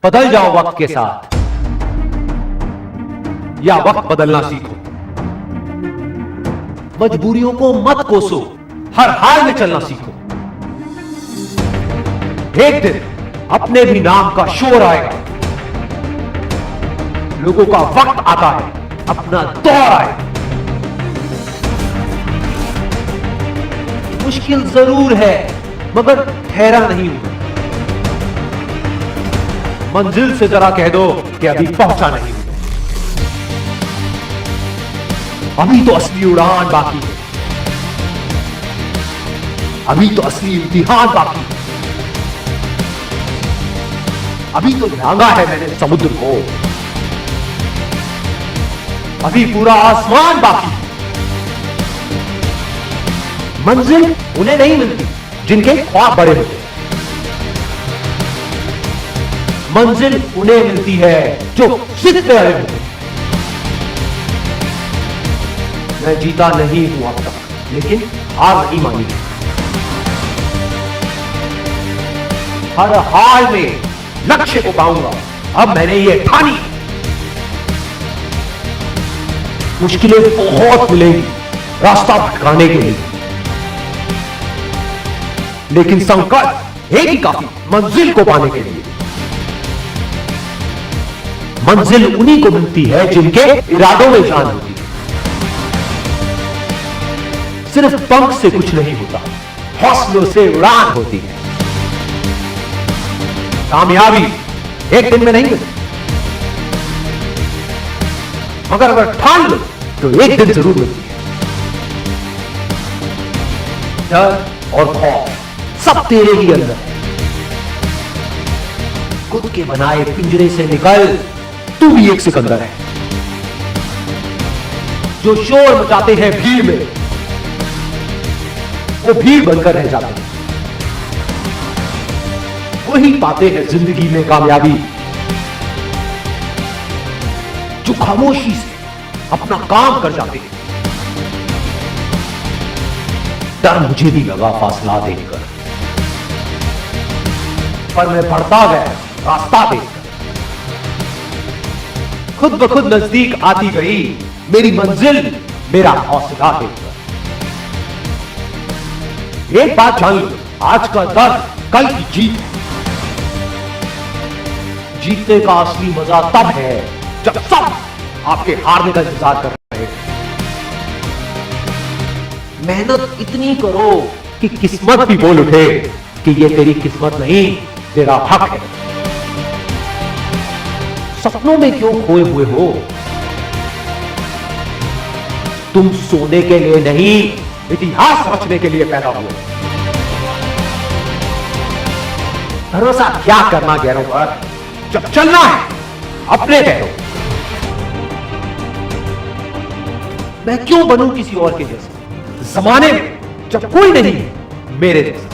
बदल जाओ वक्त के साथ या वक्त बदलना सीखो। मजबूरियों को मत कोसो, हर हाल में चलना सीखो। एक दिन अपने भी नाम का शोर आएगा, लोगों का वक्त आता है, अपना दौर आएगा। मुश्किल जरूर है मगर ठहरा नहीं हूं। मंजिल से जरा कह दो कि अभी पहुंचा नहीं हूं। अभी तो असली उड़ान बाकी है, अभी तो असली इम्तिहान बाकी है। अभी तो लांगा है मैंने समुद्र को, अभी पूरा आसमान बाकी है। मंजिल उन्हें नहीं मिलती जिनके ख्वाब बड़े होते, मंजिल उन्हें मिलती है जो जिद पे अड़े होते। मैं जीता नहीं हूं अब तक, लेकिन हार नहीं मानी। हर हाल में लक्ष्य को पाऊंगा, अब मैंने ये ठानी। मुश्किलें बहुत मिलेंगी रास्ता भटकाने के लिए, लेकिन संकल्प एक ही काफी मंजिल को पाने के लिए। मंजिल उन्हीं को मिलती है जिनके इरादों में जान होती है। सिर्फ पंख से कुछ नहीं होता, हौसलों से उड़ान होती है। कामयाबी एक दिन में नहीं मिलती, मगर अगर ठान लो तो एक दिन जरूर मिलती है। डर और खौफ सब तेरे ही अंदर है। खुद के बनाए पिंजरे से निकल, तू भी एक सिकंदर है। जो शोर मचाते हैं भीड़ में, वो भीड़ बनकर रह जाते हैं। वही पाते हैं जिंदगी में कामयाबी जो खामोशी से अपना काम कर जाते हैं। डर मुझे भी लगा फासला देखकर, पर मैं बढ़ता गया रास्ता देखकर। खुद ब खुद नजदीक आती गई मेरी मंजिल, मेरा हौसला देखकर। एक बात जान लो, आज का दर्द कल की जीत है। जीतने का असली मजा तब है जब सब आपके हारने का इंतजार कर रहे हैं। मेहनत इतनी करो कि किस्मत भी बोल उठे कि ये तेरी किस्मत नहीं, तेरा हक है। सपनों में क्यों खोए हुए हो? तुम सोने के लिए नहीं, इतिहास रचने के लिए पैदा हुए। भरोसा क्या करना गैरों पर, जब चलना है अपने पैरों। मैं क्यों बनूं किसी और के जैसे, जमाने में जब कोई नहीं मेरे जैसा।